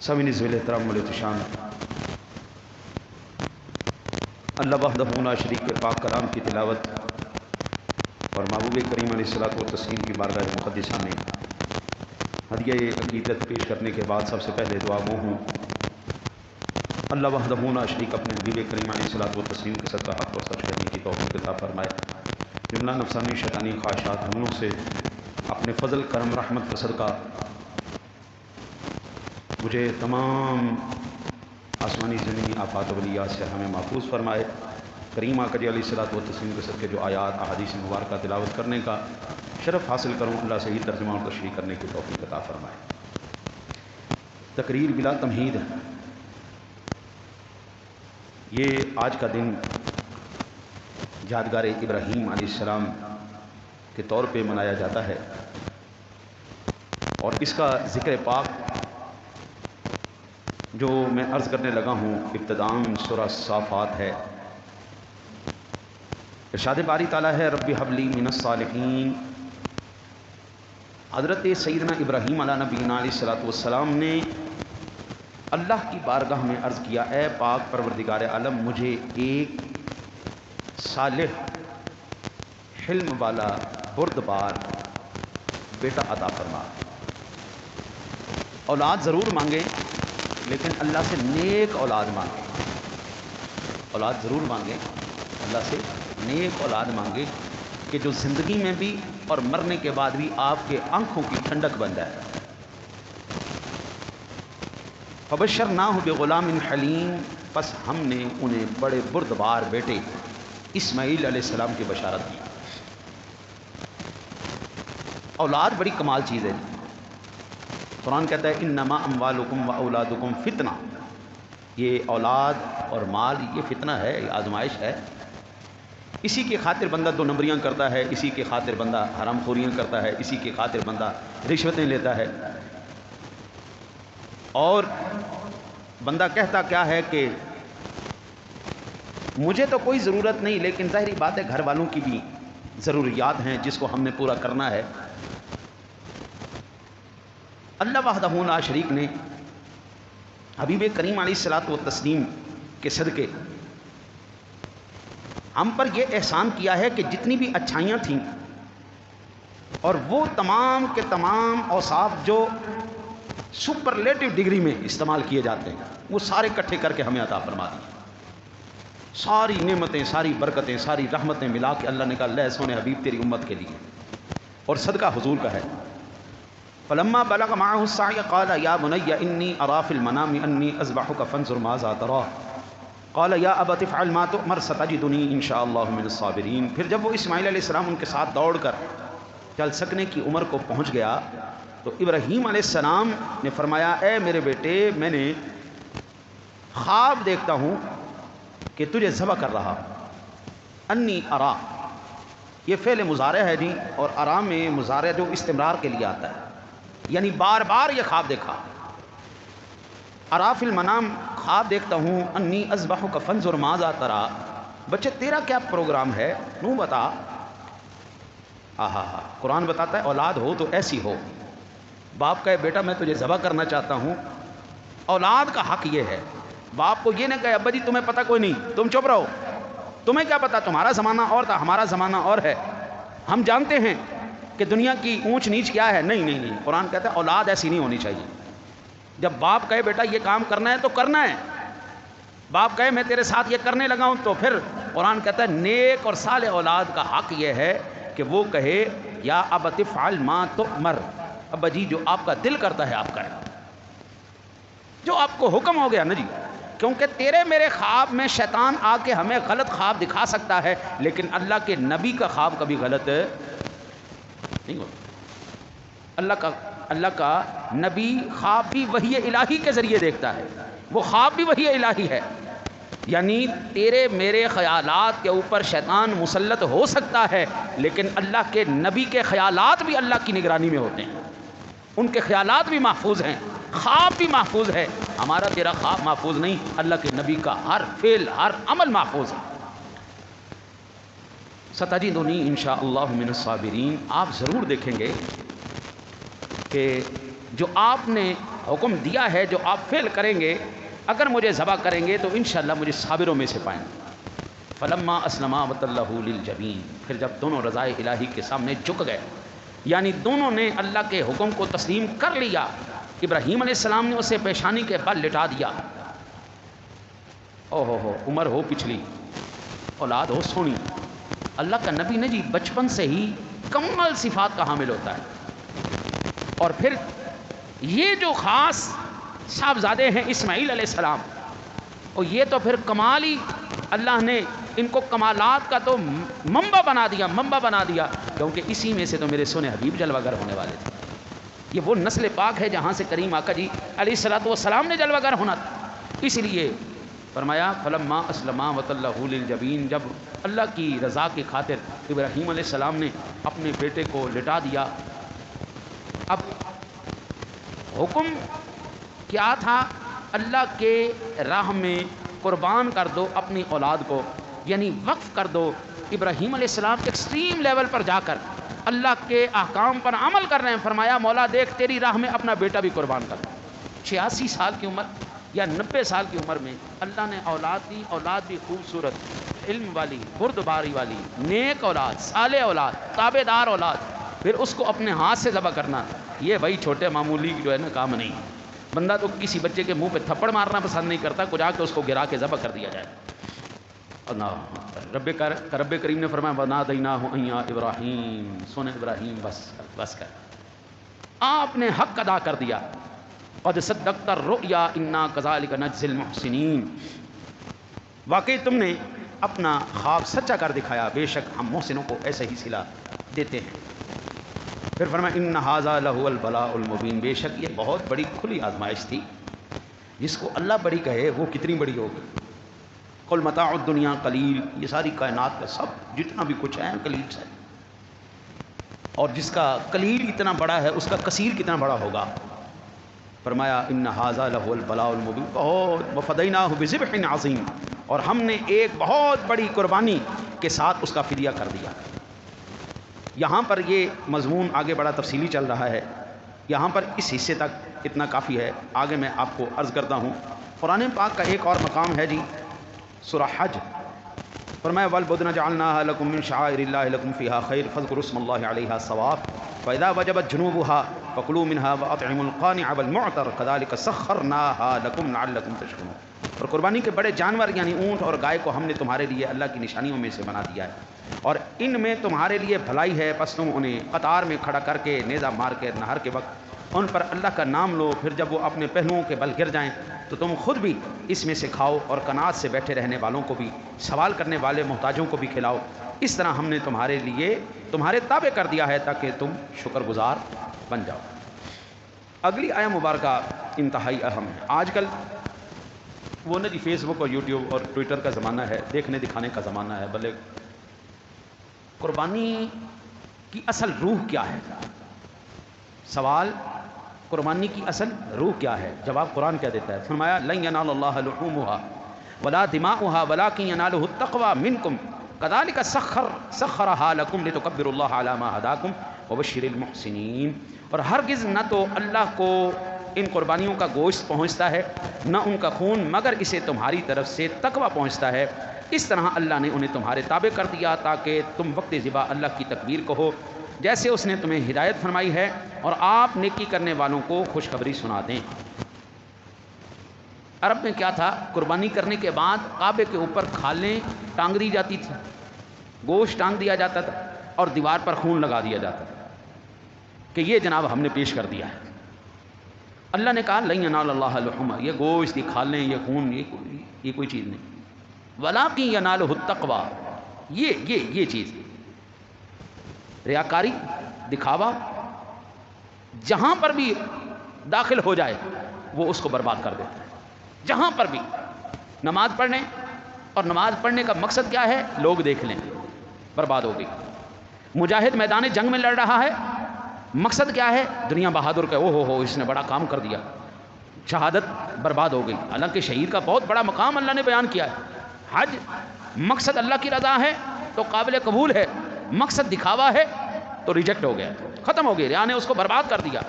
سامعین ذویل احترام والاحتشام، اللہ وحدہ لا شریک کے پاک کلام کی تلاوت اور محبوب کریم علیہ الصلوۃ والتسلیم کی بارگاہ مقدسہ میں ہدیہ عقیدت پیش کرنے کے بعد سب سے پہلے دعا گو ہوں اللہ وحدہ لا شریک اپنے حبیب کریم علیہ الصلوۃ والتسلیم کے صدقہ حق و سچ کرنے کی توفیق عطا فرمائے۔ جملہ نفسانی شیطانی خواہشات حملوں سے اپنے فضل کرم رحمت کا صدقہ مجھے تمام آسمانی زمینی آفات و بلیات سے ہمیں محفوظ فرمائے۔ کریم آقا علیہ الصلوۃ والتسلیم کے صدقے جو آیات احادیث مبارکہ تلاوت کرنے کا شرف حاصل کروں، اللہ سے ہی ترجمہ اور تشریح کرنے کی توفیق عطا فرمائے۔ تقریر بلا تمہید، یہ آج کا دن یادگار ابراہیم علیہ السلام کے طور پہ منایا جاتا ہے، اور اس کا ذکر پاک جو میں عرض کرنے لگا ہوں ابتداءً سورہ صافات ہے۔ ارشاد باری تعالیٰ ہے رب ھب لی من الصالحین۔ حضرت سیدنا ابراہیم علیہ نبینا علیہ الصلوۃ والسلام نے اللہ کی بارگاہ میں عرض کیا، اے پاک پروردگار عالم، مجھے ایک صالح حلم والا بردبار بیٹا عطا فرما۔ اولاد ضرور مانگے لیکن اللہ سے نیک اولاد مانگے، اولاد ضرور مانگے، اللہ سے نیک اولاد مانگے کہ جو زندگی میں بھی اور مرنے کے بعد بھی آپ کے آنکھوں کی ٹھنڈک بن جائے۔ فبشرناہ بغلام حلیم، پس ہم نے انہیں بڑے بردبار بیٹے اسماعیل علیہ السلام کی بشارت دی۔ اولاد بڑی کمال چیز ہے۔ قرآن کہتا ہے انما اموالکم و اولادکم فتنہ، یہ اولاد اور مال یہ فتنہ ہے، یہ آزمائش ہے۔ اسی کی خاطر بندہ دو نمبریاں کرتا ہے، اسی کی خاطر بندہ حرام خوریاں کرتا ہے، اسی کی خاطر بندہ رشوتیں لیتا ہے، اور بندہ کہتا کیا ہے کہ مجھے تو کوئی ضرورت نہیں، لیکن ظاہری بات ہے گھر والوں کی بھی ضروریات ہیں جس کو ہم نے پورا کرنا ہے۔ اللہ وحدہ لا شریک نے حبیب کریم علیہ الصلوۃ والتسلیم کے صدقے ہم پر یہ احسان کیا ہے کہ جتنی بھی اچھائیاں تھیں اور وہ تمام کے تمام اوصاف جو سپرلیٹو ڈگری میں استعمال کیے جاتے ہیں وہ سارے اکٹھے کر کے ہمیں عطا فرما دی۔ ساری نعمتیں، ساری برکتیں، ساری رحمتیں ملا کے اللہ نے کہا لے سونے حبیب تیری امت کے لیے، اور صدقہ حضور کا ہے۔ فلما بلغ معه السعي قال يا بني اني ارى في المنام اني اذبحك فانظر ماذا ترى قال يا ابت افعل ما تؤمر ستجدني ان شاء الله من الصابرين۔ پھر جب وہ اسماعیل علیہ السلام ان کے ساتھ دوڑ کر چل سکنے کی عمر کو پہنچ گیا تو ابراہیم علیہ السلام نے فرمایا اے میرے بیٹے، میں نے خواب دیکھتا ہوں کہ تجھے ذبح کر رہا۔ انی ارا، یہ فعل مضارع ہے جی، اور ارا میں مضارع جو استمرار کے لیے آتا ہے، یعنی بار بار یہ خواب دیکھا۔ ارا فی المنام، خواب دیکھتا ہوں، انی اذبحک فانظر ماذا ترى، بچے تیرا کیا پروگرام ہے، نو بتا۔ آہا، قرآن بتاتا ہے اولاد ہو تو ایسی ہو۔ باپ کہے بیٹا میں تجھے ذبح کرنا چاہتا ہوں، اولاد کا حق یہ ہے، باپ کو یہ نہ کہے ابا جی تمہیں پتہ کوئی نہیں، تم چپ رہو، تمہیں کیا پتہ، تمہارا زمانہ اور تھا، ہمارا زمانہ اور ہے، ہم جانتے ہیں کہ دنیا کی اونچ نیچ کیا ہے۔ نہیں نہیں نہیں، قرآن کہتا ہے اولاد ایسی نہیں ہونی چاہیے۔ جب باپ کہے بیٹا یہ کام کرنا ہے تو کرنا ہے، باپ کہے میں تیرے ساتھ یہ کرنے لگا ہوں، تو پھر قرآن کہتا ہے نیک اور صالح اولاد کا حق یہ ہے کہ وہ کہے یا ابت افعل ما تؤمر، ابا جی جو آپ کا دل کرتا ہے آپ کریں، جو آپ کو حکم ہو گیا نا جی، کیونکہ تیرے میرے خواب میں شیطان آ کے ہمیں غلط خواب دکھا سکتا ہے، لیکن اللہ کے نبی کا خواب کبھی غلط نہیں ہوتا۔ اللہ کا نبی خواب بھی وحی الہی کے ذریعے دیکھتا ہے، وہ خواب بھی وحی الہی ہے، یعنی تیرے میرے خیالات کے اوپر شیطان مسلط ہو سکتا ہے، لیکن اللہ کے نبی کے خیالات بھی اللہ کی نگرانی میں ہوتے ہیں، ان کے خیالات بھی محفوظ ہیں، خواب بھی محفوظ ہے۔ ہمارا تیرا خواب محفوظ نہیں، اللہ کے نبی کا ہر فعل ہر عمل محفوظ ہے۔ ستجدنی انشاءاللہ من الصابرین، آپ ضرور دیکھیں گے کہ جو آپ نے حکم دیا ہے جو آپ فعل کریں گے، اگر مجھے ذبح کریں گے تو انشاءاللہ مجھے صابروں میں سے پائیں گے۔ فلما اسلما وتلہ للجبین، پھر جب دونوں رضائے الہی کے سامنے جھک گئے، یعنی دونوں نے اللہ کے حکم کو تسلیم کر لیا، ابراہیم علیہ السلام نے اسے پیشانی کے بل لٹا دیا۔ او ہو عمر ہو پچھلی، اولاد ہو سونی، اللہ کا نبی نے جی بچپن سے ہی کمال صفات کا حامل ہوتا ہے، اور پھر یہ جو خاص صاحبزادے ہیں اسماعیل علیہ السلام، اور یہ تو پھر کمال ہی اللہ نے ان کو کمالات کا تو منبع بنا دیا، کیونکہ اسی میں سے تو میرے سونے حبیب جلوہ گر ہونے والے تھے۔ یہ وہ نسل پاک ہے جہاں سے کریم آقا جی علیہ الصلوۃ والسلام نے جلوہ گر ہونا تھا۔ اس لیے فرمایا فلما اسلما وتلہ للجبین، جب اللہ کی رضا کی خاطر ابراہیم علیہ السلام نے اپنے بیٹے کو لٹا دیا۔ اب حکم کیا تھا؟ اللہ کے راہ میں قربان کر دو اپنی اولاد کو، یعنی وقف کر دو۔ ابراہیم علیہ السلام ایکسٹریم لیول پر جا کر اللہ کے احکام پر عمل کر رہے ہیں۔ فرمایا مولا دیکھ تیری راہ میں اپنا بیٹا بھی قربان کر دو۔ 86 سال کی عمر یا 90 سال کی عمر میں اللہ نے اولاد دی، اولاد بھی خوبصورت، علم والی، بردباری والی، نیک اولاد، صالح اولاد، تابع دار اولاد، پھر اس کو اپنے ہاتھ سے ذبح کرنا، یہ وہی چھوٹے معمولی جو ہے نا کام نہیں۔ بندہ تو کسی بچے کے منہ پہ تھپڑ مارنا پسند نہیں کرتا، کو جا کے اس کو گرا کے ذبح کر دیا جائے۔ رب کریم نے فرمایا وَنَادَيْنَاهُ أَن يَا ابراہیم، سن ابراہیم بس کر، آپ نے حق ادا کر دیا۔ قد صدقت الرؤیا انا كذلك نجزي المحسنین، واقعی تم نے اپنا خواب سچا کر دکھایا، بے شک ہم محسنوں کو ایسے ہی صلہ دیتے ہیں۔ پھر فرمایا ان ھذا لہو البلاء المبین، بے شک یہ بہت بڑی کھلی آزمائش تھی، جس کو اللہ بڑی کہے وہ کتنی بڑی ہوگی۔ قل متاع الدنیا قلیل، یہ ساری کائنات کا سب جتنا بھی کچھ ہے قلیل سے، اور جس کا قلیل اتنا بڑا ہے اس کا کثیر کتنا بڑا ہوگا۔ فرمایا ان ھذا لہو البلاء المبین، بہت وفدیناہ بذبح عظیم، اور ہم نے ایک بہت بڑی قربانی کے ساتھ اس کا فدیہ کر دیا۔ یہاں پر یہ مضمون آگے بڑا تفصیلی چل رہا ہے، یہاں پر اس حصے تک اتنا کافی ہے، آگے میں آپ کو عرض کرتا ہوں۔ قرآن پاک کا ایک اور مقام ہے جی سورہ حج، فرمایا وَالْبُدْنَ جَعَلْنَاهَا لَكُم مِّن شَعَائِرِ اللَّهِ لَكُمْ فِيهَا خَيْرٌ فاذْكُرُوا اسْمَ اللَّهِ عَلَيْهَا صَوَافَ فَإِذَا وَجَبَتْ جُنُوبُهَا فَكُلُوا مِنْهَا وَأَطْعِمُوا الْقَانِعَ وَالْمُعْتَرَّ كَذَلِكَ سَخَّرْنَاهَا لَكُمْ لَعَلَّكُمْ تَشْكُرُونَ، اور قربانی کے بڑے جانور یعنی اونٹ اور گائے کو ہم نے تمہارے لیے اللہ کی نشانیوں میں سے بنا دیا ہے، اور ان میں تمہارے لیے بھلائی ہے، پس تم انہیں قطار میں کھڑا کر کے نیزہ مار کے نہر کے وقت ان پر اللہ کا نام لو، پھر جب وہ اپنے پہلوؤں کے بل گر جائیں تو تم خود بھی اس میں سے کھاؤ، اور قناعت سے بیٹھے رہنے والوں کو بھی، سوال کرنے والے محتاجوں کو بھی کھلاؤ، اس طرح ہم نے تمہارے لیے تمہارے تابع کر دیا ہے تاکہ تم شکر گزار بن جاؤ۔ اگلی آیہ مبارکہ انتہائی اہم ہے۔ آج کل وہ نا جی فیس بک اور یوٹیوب اور ٹویٹر کا زمانہ ہے، دیکھنے دکھانے کا زمانہ ہے، بلے قربانی کی اصل روح کیا ہے؟ سوال قربانی کی اصل روح کیا ہے؟ جواب قرآن کیا دیتا ہے؟ فرمایا لن ینال اللہ لحومها ولا دماؤها ولکن ینالہ التقوی منکم کذالک سخرها لکم لتکبروا اللہ علی ما ہداکم وبشر المحسنین، اور ہرگز نہ تو اللہ کو ان قربانیوں کا گوشت پہنچتا ہے نہ ان کا خون، مگر اسے تمہاری طرف سے تقوی پہنچتا ہے، اس طرح اللہ نے انہیں تمہارے تابع کر دیا تاکہ تم وقت ذبح اللہ کی تکبیر کہو جیسے اس نے تمہیں ہدایت فرمائی ہے، اور آپ نیکی کرنے والوں کو خوشخبری سنا دیں۔ عرب میں کیا تھا؟ قربانی کرنے کے بعد کعبے کے اوپر کھالیں ٹانگ دی جاتی تھی، گوشت ٹانگ دیا جاتا تھا، اور دیوار پر خون لگا دیا جاتا تھا کہ یہ جناب ہم نے پیش کر دیا ہے۔ اللہ نے کہا لن ینال اللہ لحومها، یہ گوشت، یہ کھالیں، یہ خون، یہ کوئی چیز نہیں، ولکن ینالہ التقوی، یہ چیز ریاکاری، دکھاوا جہاں پر بھی داخل ہو جائے وہ اس کو برباد کر دیتا ہے۔ جہاں پر بھی نماز پڑھنے، اور نماز پڑھنے کا مقصد کیا ہے؟ لوگ دیکھ لیں، برباد ہو گئی۔ مجاہد میدان جنگ میں لڑ رہا ہے، مقصد کیا ہے؟ دنیا بہادر کا ہو اس نے بڑا کام کر دیا، شہادت برباد ہو گئی۔ حالانکہ شہید کا بہت بڑا مقام اللہ نے بیان کیا ہے۔ حج مقصد اللہ کی رضا ہے تو قابل قبول ہے، مقصد دکھاوا ہے تو ریجیکٹ ہو گیا، ختم ہو گیا، ریا نے اس کو برباد کر دیا۔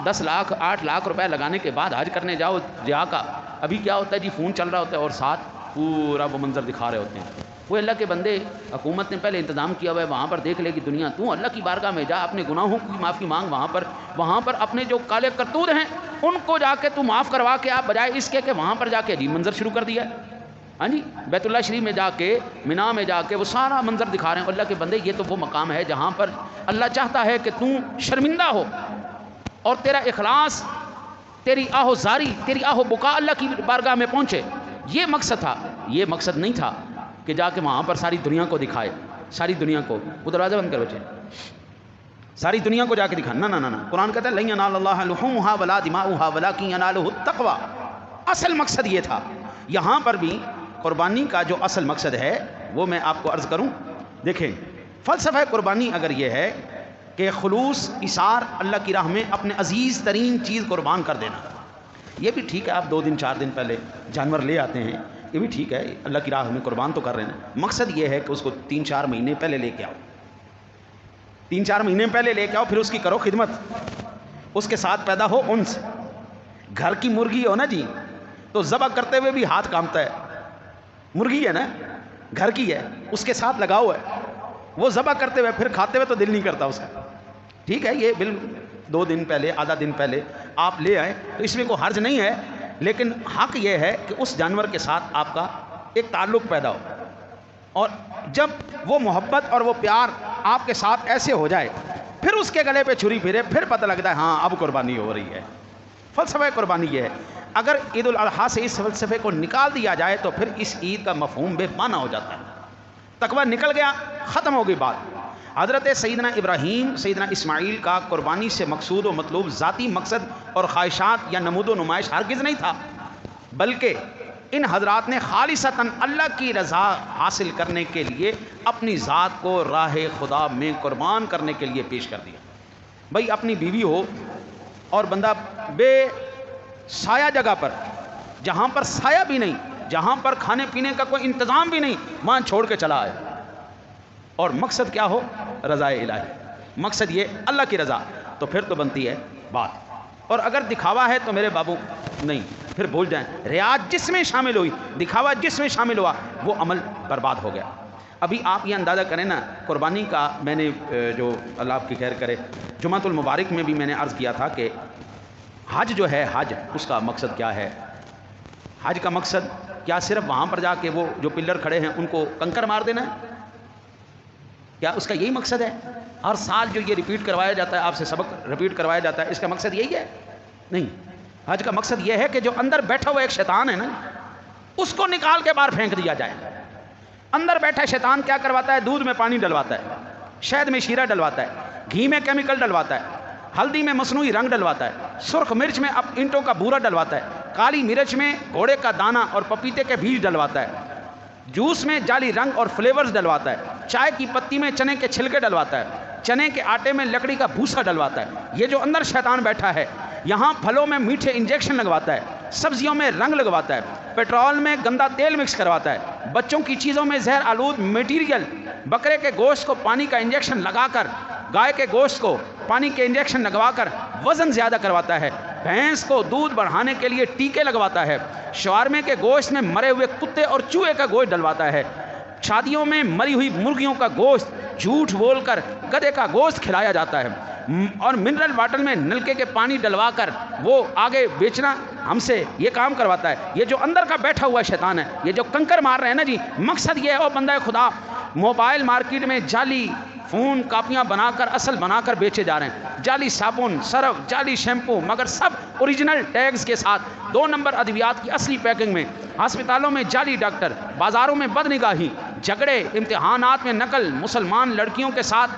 10 لاکھ 8 لاکھ روپے لگانے کے بعد حج کرنے جاؤ ریا کا، ابھی کیا ہوتا ہے جی فون چل رہا ہوتا ہے اور ساتھ پورا وہ منظر دکھا رہے ہوتے ہیں. وہ اللہ کے بندے، حکومت نے پہلے انتظام کیا ہوا ہے، وہاں پر دیکھ لے گی دنیا. تو اللہ کی بارگاہ میں جا، اپنے گناہوں کی معافی مانگ، وہاں پر اپنے جو کالے کرتوت ہیں ان کو جا کے تو معاف کروا کے آپ، بجائے اس کے کہ وہاں پر جا کے عجیب منظر شروع کر دیا ہے. ہاں جی، بیت اللہ شریف میں جا کے، مینا میں جا کے وہ سارا منظر دکھا رہے ہیں. اللہ کے بندے یہ تو وہ مقام ہے جہاں پر اللہ چاہتا ہے کہ تو شرمندہ ہو اور تیرا اخلاص، تیری آہو زاری، تیری آہو بکا اللہ کی بارگاہ میں پہنچے. یہ مقصد تھا. یہ مقصد نہیں تھا کہ جا کے وہاں پر ساری دنیا کو دکھائے، ساری دنیا کو. وہ دروازہ بند کر بچے، ساری دنیا کو جا کے دکھانا. نہ نہ نہ، قرآن کہتا ہے لن ینال اللہ لحومها ولا دماؤها ولکن ینالہ التقوی. اصل مقصد یہ تھا. یہاں پر بھی قربانی کا جو اصل مقصد ہے وہ میں آپ کو عرض کروں. دیکھیں، فلسفہ قربانی اگر یہ ہے کہ خلوص، اثار اللہ کی راہ میں اپنے عزیز ترین چیز قربان کر دینا، یہ بھی ٹھیک ہے. آپ 2 دن 4 دن پہلے جانور لے آتے ہیں، یہ بھی ٹھیک ہے، اللہ کی راہ میں قربان تو کر رہے ہیں. مقصد یہ ہے کہ اس کو 3-4 مہینے پہلے لے کے آؤ، 3-4 مہینے پہلے لے کے آؤ، پھر اس کی کرو خدمت، اس کے ساتھ پیدا ہو انس. گھر کی مرغی ہو نا جی، تو ذبح کرتے ہوئے بھی ہاتھ کانپتا ہے. مرغی ہے نا، گھر کی ہے، اس کے ساتھ لگاؤ ہے. وہ ذبح کرتے ہوئے پھر کھاتے ہوئے تو دل نہیں کرتا اس کا. ٹھیک ہے، یہ 2 دن پہلے، آدھا دن پہلے آپ لے آئے تو اس میں کوئی حرج نہیں ہے. لیکن حق یہ ہے کہ اس جانور کے ساتھ آپ کا ایک تعلق پیدا ہو، اور جب وہ محبت اور وہ پیار آپ کے ساتھ ایسے ہو جائے، پھر اس کے گلے پہ چھری پھرے، پھر پتہ لگتا ہے ہاں اب قربانی ہو رہی ہے. فلسفہ قربانی یہ ہے. اگر عید الاضحیٰ سے اس فلسفے کو نکال دیا جائے تو پھر اس عید کا مفہوم بے معنی ہو جاتا ہے. تقویٰ نکل گیا، ختم ہو گئی بات. حضرت سیدنا ابراہیم، سیدنا اسماعیل کا قربانی سے مقصود و مطلوب ذاتی مقصد اور خواہشات یا نمود و نمائش ہرگز نہیں تھا، بلکہ ان حضرات نے خالصتاً اللہ کی رضا حاصل کرنے کے لیے اپنی ذات کو راہ خدا میں قربان کرنے کے لیے پیش کر دیا. بھائی اپنی بیوی ہو اور بندہ بے سایہ جگہ پر، جہاں پر سایہ بھی نہیں، جہاں پر کھانے پینے کا کوئی انتظام بھی نہیں، وہاں چھوڑ کے چلا آئے، اور مقصد کیا ہو؟ رضا الہی. مقصد یہ اللہ کی رضا، تو پھر تو بنتی ہے بات. اور اگر دکھاوا ہے تو میرے بابو نہیں، پھر بھول جائیں. ریاض جس میں شامل ہوئی، دکھاوا جس میں شامل ہوا، وہ عمل برباد ہو گیا. ابھی آپ یہ اندازہ کریں نا، قربانی کا میں نے جو اللہ آپ کی خیر کرے جمعۃ المبارک میں بھی میں نے عرض کیا تھا کہ حج جو ہے، حج اس کا مقصد کیا ہے؟ حج کا مقصد کیا صرف وہاں پر جا کے وہ جو پلر کھڑے ہیں ان کو کنکر مار دینا ہے؟ کیا اس کا یہی مقصد ہے؟ ہر سال جو یہ ریپیٹ کروایا جاتا ہے، آپ سے سبق ریپیٹ کروایا جاتا ہے، اس کا مقصد یہی ہے؟ نہیں. حج کا مقصد یہ ہے کہ جو اندر بیٹھا ہوا ایک شیطان ہے نا، اس کو نکال کے باہر پھینک دیا جائے. اندر بیٹھا شیطان کیا کرواتا ہے؟ دودھ میں پانی ڈلواتا ہے، شہد میں شیرہ ڈلواتا ہے، گھی میں کیمیکل ڈلواتا ہے، ہلدی میں مصنوعی رنگ ڈلواتا ہے، سرخ مرچ میں اب اینٹوں کا بورا ڈلواتا ہے، کالی مرچ میں گھوڑے کا دانہ اور پپیتے کے بیج ڈلواتا ہے، جوس میں جعلی رنگ اور فلیورز ڈلواتا ہے، چائے کی پتی میں چنے کے چھلکے ڈلواتا ہے، چنے کے آٹے میں لکڑی کا بھوسا ڈلواتا ہے. یہ جو اندر شیطان بیٹھا ہے، یہاں پھلوں میں میٹھے انجیکشن لگواتا ہے، سبزیوں میں رنگ لگواتا ہے، پیٹرول میں گندا تیل مکس کرواتا ہے، بچوں کی چیزوں میں زہر آلود میٹیریل، بکرے کے گوشت کو پانی کا انجیکشن لگا کر، گائے کے گوشت کو پانی کے انجیکشن لگوا کر وزن زیادہ کرواتا ہے، بھینس کو دودھ بڑھانے کے لیے ٹیکے لگواتا ہے، شوارمے کے گوشت میں مرے ہوئے کتے اور چوہے کا گوشت ڈلواتا ہے، شادیوں میں مری ہوئی مرغیوں کا گوشت جھوٹ بول کر گدھے کا گوشت کھلایا جاتا ہے، اور منرل واٹر میں نلکے کے پانی ڈلوا کر وہ آگے بیچنا ہم سے یہ کام کرواتا ہے. یہ جو اندر کا بیٹھا ہوا شیطان ہے، یہ جو کنکر مار رہے ہیں نا جی، مقصد یہ ہے او بندہ خدا، موبائل مارکیٹ میں جعلی فون کاپیاں بنا کر اصل بنا کر بیچے جا رہے ہیں، جعلی صابن، سرف، جعلی شیمپو، مگر سب اوریجنل ٹیگز کے ساتھ، 2 نمبر ادویات کی اصلی پیکنگ میں، ہسپتالوں میں جعلی ڈاکٹر، بازاروں میں بد نگاہی، جھگڑے، امتحانات میں نقل، مسلمان لڑکیوں کے ساتھ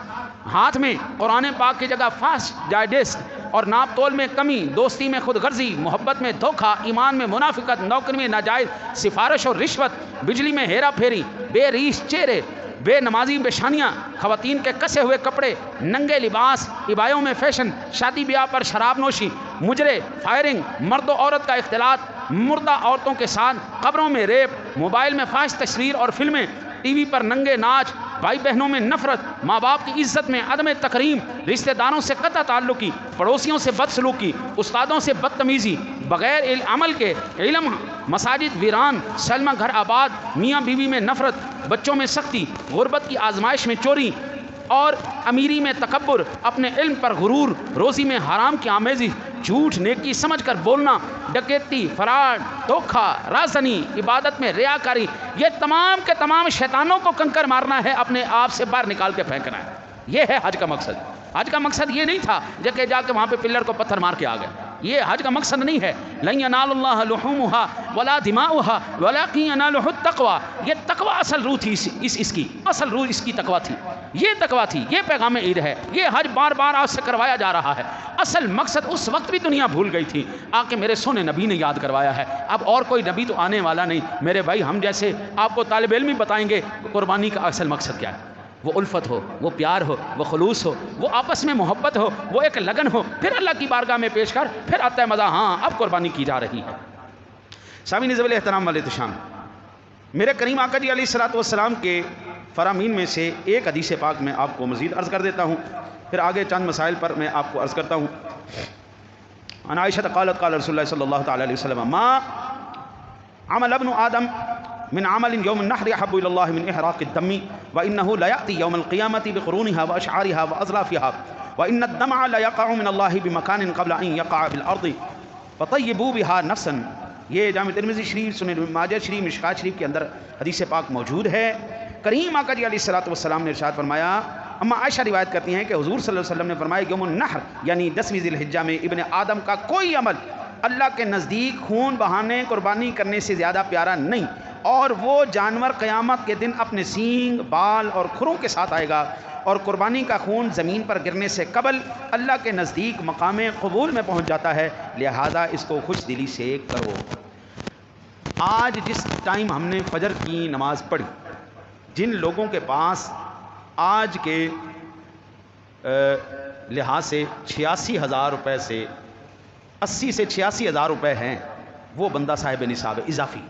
ہاتھ میں قرآن پاک کی جگہ فاسٹ ڈائجسٹ اور ناپ تول میں کمی، دوستی میں خود غرضی، محبت میں دھوکہ، ایمان میں منافقت، نوکری میں ناجائز سفارش اور رشوت، بجلی میں ہیرا پھیری، بے ریش چہرے، بے نمازی پیشانیاں، خواتین کے کسے ہوئے کپڑے، ننگے لباس، عبایوں میں فیشن، شادی بیاہ پر شراب نوشی، مجرے، فائرنگ، مرد و عورت کا اختلاط، مردہ عورتوں کے ساتھ قبروں میں ریپ، موبائل میں فحش تصویر اور فلمیں، ٹی وی پر ننگے ناچ، بھائی بہنوں میں نفرت، ماں باپ کی عزت میں عدم تکریم، رشتہ داروں سے قطع تعلقی، پڑوسیوں سے بدسلوکی، استادوں سے بدتمیزی، بغیر عمل کے علم، مساجد ویران، سلمہ گھر آباد، میاں بیوی میں نفرت، بچوں میں سختی، غربت کی آزمائش میں چوری اور امیری میں تکبر، اپنے علم پر غرور، روزی میں حرام کی آمیزی، جھوٹ نیکی سمجھ کر بولنا، ڈکیتی، فراڈ، دھوکہ، رازنی، عبادت میں ریاکاری، یہ تمام کے تمام شیطانوں کو کنکر مارنا ہے، اپنے آپ سے باہر نکال کے پھینکنا ہے۔ یہ ہے حج کا مقصد۔ حج کا مقصد یہ نہیں تھا کہ جا کے وہاں پہ پلر کو پتھر مار کے آ گئے، یہ حج کا مقصد نہیں ہے۔ لن ینال اللہ لحومها ولا دماؤها ولکن ینالہ التقوی، یہ تقوی اصل روح تھی اس کی، اصل روح اس کی تقوی تھی، یہ تقوی تھی، یہ پیغام عید ہے۔ یہ حج بار بار آج سے کروایا جا رہا ہے، اصل مقصد اس وقت بھی دنیا بھول گئی تھی، آ کے میرے سونے نبی نے یاد کروایا ہے۔ اب اور کوئی نبی تو آنے والا نہیں میرے بھائی، ہم جیسے آپ کو طالب علم ہی بتائیں گے قربانی کا اصل مقصد کیا ہے۔ وہ الفت ہو، وہ پیار ہو، وہ خلوص ہو، وہ آپس میں محبت ہو، وہ ایک لگن ہو، پھر اللہ کی بارگاہ میں پیش کر پھر آتا ہے مزہ، ہاں اب قربانی کی جا رہی ہے۔ سامعین ذوی الاحترام والے احتشام، میرے کریم آقا جی علیہ السلام کے فرامین میں سے ایک حدیث پاک میں آپ کو مزید عرض کر دیتا ہوں، پھر آگے چند مسائل پر میں آپ کو عرض کرتا ہوں۔ عن عائشہ قالت قال رسول اللہ صلی اللہ تعالی علیہ وسلم ما عمل ابن آدم من عمل يوم النحر احب الى الله من احراق الدم وانه لا ياتي يوم القيامه بقرونها واشعارها واظلافها وان الدمع لا يقع من الله بمكان قبل ان يقع في الارض فطيبوا بها نفسا۔ یہ جامع ترمذی شریف، سنن ابن ماجہ شریف، مشکات شریف کے اندر حدیث پاک موجود ہے۔ کریم آقا جی علیہ السلام نے ارشاد فرمایا، اما عائشہ روایت کرتی ہیں کہ حضور صلی اللہ علیہ وسلم نے فرمایا یوم النحر یعنی 10ویں ذی الحجہ میں ابن آدم کا کوئی عمل اللہ کے نزدیک خون بہانے قربانی کرنے سے زیادہ پیارا نہیں، اور وہ جانور قیامت کے دن اپنے سینگ، بال اور کھروں کے ساتھ آئے گا، اور قربانی کا خون زمین پر گرنے سے قبل اللہ کے نزدیک مقام قبول میں پہنچ جاتا ہے، لہذا اس کو خوش دلی سے کرو۔ آج جس ٹائم ہم نے فجر کی نماز پڑھی، جن لوگوں کے پاس آج کے لحاظ سے 86,000 روپے سے 80 سے 86,000 روپے ہیں، وہ بندہ صاحب نصاب اضافی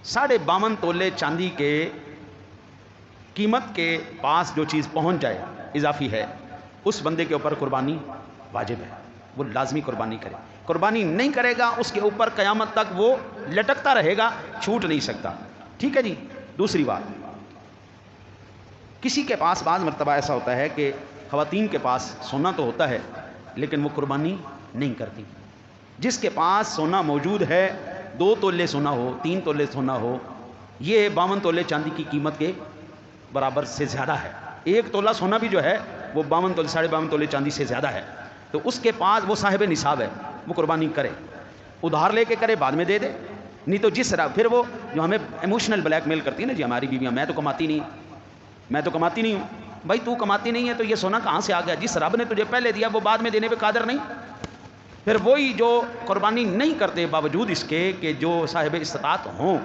52.5 تولے چاندی کے قیمت کے پاس جو چیز پہنچ جائے اضافی ہے، اس بندے کے اوپر قربانی واجب ہے، وہ لازمی قربانی کرے۔ قربانی نہیں کرے گا اس کے اوپر قیامت تک وہ لٹکتا رہے گا، چھوٹ نہیں سکتا۔ ٹھیک ہے جی۔ دوسری بات، کسی کے پاس بعض مرتبہ ایسا ہوتا ہے کہ خواتین کے پاس سونا تو ہوتا ہے لیکن وہ قربانی نہیں کرتی۔ جس کے پاس سونا موجود ہے، 2 تولے سونا ہو، 3 تولے سونا ہو، یہ 52 تولے چاندی کی قیمت کے برابر سے زیادہ ہے۔ 1 تولہ سونا بھی جو ہے وہ 52 تولے 52.5 تولے چاندی سے زیادہ ہے، تو اس کے پاس وہ صاحب نصاب ہے، وہ قربانی کرے، ادھار لے کے کرے، بعد میں دے دے، نہیں تو جس طرح پھر وہ جو ہمیں ایموشنل بلیک میل کرتی ہے نا جی ہماری بیویاں، میں تو کماتی نہیں ہوں، بھائی تو کماتی نہیں ہے تو یہ سونا کہاں سے آ گیا؟ جس رب نے تجھے پہلے دیا وہ بعد میں دینے پہ قادر نہیں۔ پھر وہی جو قربانی نہیں کرتے باوجود اس کے کہ جو صاحب استطاعت ہوں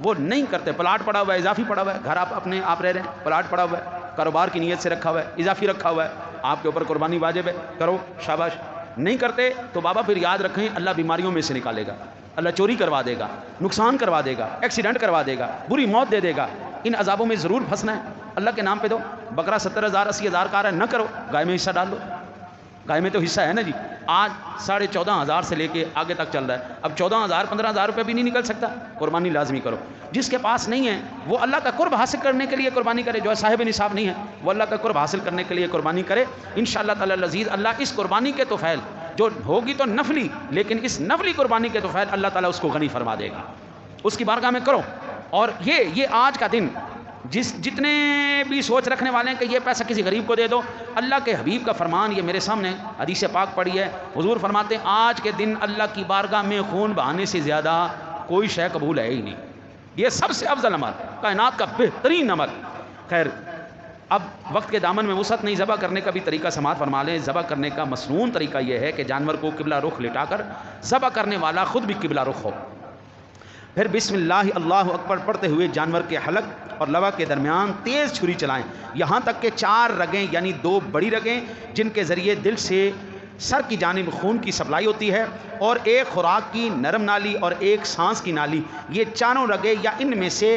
وہ نہیں کرتے، پلاٹ پڑا ہوا ہے، اضافی پڑا ہوا ہے، گھر آپ اپنے آپ رہ رہے ہیں، پلاٹ پڑا ہوا ہے، کاروبار کی نیت سے رکھا ہوا ہے، اضافی رکھا ہوا ہے، آپ کے اوپر قربانی واجب ہے، کرو، شاباش۔ نہیں کرتے تو بابا پھر یاد رکھیں اللہ بیماریوں میں سے نکالے گا، اللہ چوری کروا دے گا، نقصان کروا دے گا، ایکسیڈنٹ کروا دے گا، بری موت دے دے گا۔ ان عذابوں میں ضرور پھنسنا ہے، اللہ کے نام پہ دو۔ بکرا 70,000 80,000 کا آ رہا ہے، نہ کرو، گائے میں حصہ ڈال دو، گائے میں تو حصہ ہے نا جی۔ آج 14,500 سے لے کے آگے تک چل رہا ہے، اب 14,000 15,000 روپے بھی نہیں نکل سکتا، قربانی لازمی کرو۔ جس کے پاس نہیں ہے وہ اللہ کا قرب حاصل کرنے کے لیے قربانی کرے، جو ہے صاحب نصاب نہیں ہے وہ اللہ کا قرب حاصل کرنے کے لیے قربانی کرے، انشاءاللہ تعالی العزیز اللہ اس قربانی کے توفیل جو ہوگی تو نفلی، لیکن اس نفلی قربانی کے توفیل اللہ تعالیٰ اس کو غنی فرما دے گا، اس کی بارگاہ میں کرو۔ اور یہ آج کا دن جتنے بھی سوچ رکھنے والے ہیں کہ یہ پیسہ کسی غریب کو دے دو، اللہ کے حبیب کا فرمان یہ میرے سامنے حدیث پاک پڑھی ہے، حضور فرماتے ہیں آج کے دن اللہ کی بارگاہ میں خون بہانے سے زیادہ کوئی شے قبول ہے ہی نہیں، یہ سب سے افضل عمل، کائنات کا بہترین عمل۔ خیر، اب وقت کے دامن میں وسعت نہیں، ذبح کرنے کا بھی طریقہ سماعت فرما لیں۔ ذبح کرنے کا مسنون طریقہ یہ ہے کہ جانور کو قبلہ رخ لٹا کر ذبح کرنے والا خود بھی قبلہ رخ ہو، پھر بسم اللہ اللہ اکبر پڑھتے ہوئے جانور کے حلق اور لوا کے درمیان تیز چھری چلائیں، یہاں تک کہ 4 رگیں یعنی 2 بڑی رگیں جن کے ذریعے دل سے سر کی جانب خون کی سپلائی ہوتی ہے، اور 1 خوراک کی نرم نالی اور 1 سانس کی نالی، یہ چاروں رگیں یا ان میں سے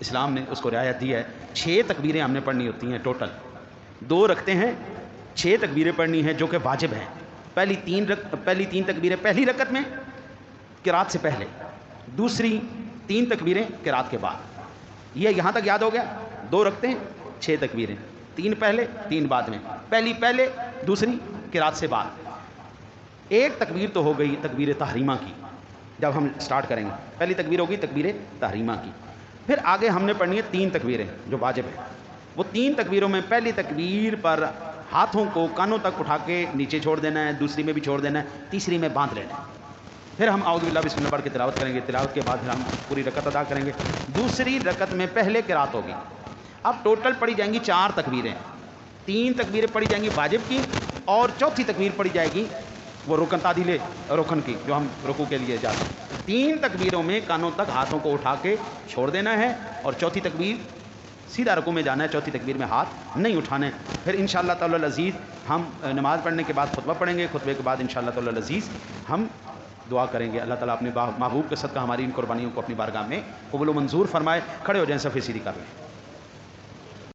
اسلام نے اس کو رعایت دی ہے. 6 تکبیریں ہم نے پڑھنی ہوتی ہیں ٹوٹل. 2 رکھتے ہیں 6 تکبیریں پڑھنی ہیں جو کہ واجب ہیں. پہلی 3 تکبیریں پہلی رکعت میں قرات سے پہلے, دوسری 3 تکبیریں قرات کے بعد. یہ یہاں تک یاد ہو گیا. 2 رکھتے ہیں 6 تکبیریں, 3 پہلے 3 بعد میں, پہلی پہلے دوسری قرات سے بعد. ایک تکبیر تو ہو گئی تکبیر تحریمہ کی جب ہم سٹارٹ کریں گے. پہلی تکبیر ہوگی تکبیر تحریمہ کی. پھر آگے ہم نے پڑھنی ہے 3 تکبیریں جو واجب ہیں. وہ 3 تکبیروں میں پہلی تکبیر پر ہاتھوں کو کانوں تک اٹھا کے نیچے چھوڑ دینا ہے, دوسری میں بھی چھوڑ دینا ہے, تیسری میں باندھ لینا ہے. پھر ہم اعوذ باللہ بسم اللہ پڑھ کے تلاوت کریں گے. تلاوت کے بعد پھر ہم پوری رکعت ادا کریں گے. دوسری رکعت میں پہلے قرات ہوگی. اب ٹوٹل پڑھی جائیں گی 4 تکبیریں. 3 تکبیریں پڑھی جائیں گی واجب کی, اور چوتھی تکبیر پڑھی جائے گی وہ رکن تعدیل رکن کی جو ہم رکوع کے لیے جاتے ہیں. 3 تکبیروں میں کانوں تک ہاتھوں کو اٹھا کے چھوڑ دینا ہے, اور چوتھی تکبیر سیدھا رکوع میں جانا ہے. چوتھی تکبیر میں ہاتھ نہیں اٹھانے. پھر انشاءاللہ تعالی العزیز ہم نماز پڑھنے کے بعد خطبہ پڑھیں گے. خطبے کے بعد انشاءاللہ تعالی العزیز ہم دعا کریں گے. اللہ تعالیٰ اپنے محبوب کے صدقہ ہماری ان قربانیوں کو اپنی بارگاہ میں قبول و منظور فرمائے. کھڑے ہو جائیں, صفحے سیدھی کر لیں.